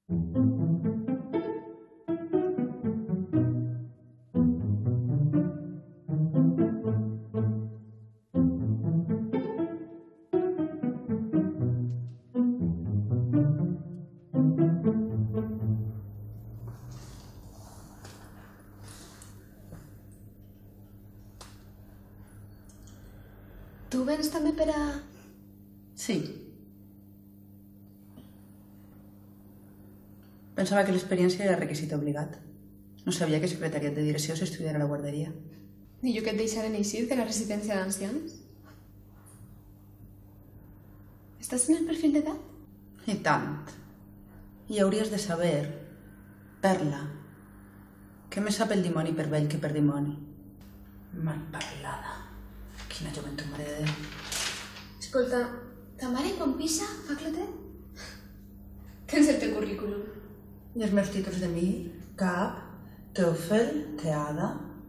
Tu vens també per a... Sí. Pensava que l'experiència era requisit obligat. No sabia que secretariat de direcció s'estudiara a la guarderia. I jo que et deixaren eixir de la residència d'ancians? Estàs en el perfil d'edat? I tant. I hauries de saber, Perla, que més sap el dimoni per vell que per dimoni. Mal parlada. Quina joventut, mare de Déu. Escolta, ta mare quan pisa fa clotet? Tens el teu currículum. I els meus títols de mi, CAP, TOEFL, TEADA,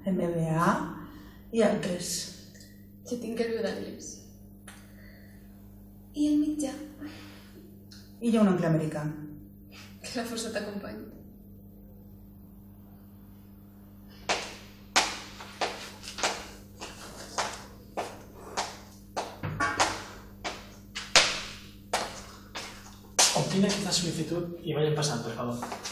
MBA i altres. Jo tinc el viu d'anglès. I el mitjà? I jo un oncle americà. Que la força t'acompanyi. Obtiene esta solicitud y vayan pasando, por favor.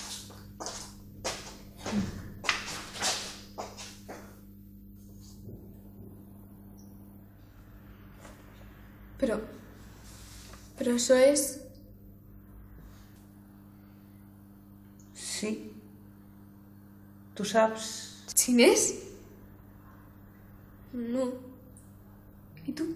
Però això és... Sí. Tu saps? Xinès? No. I tu?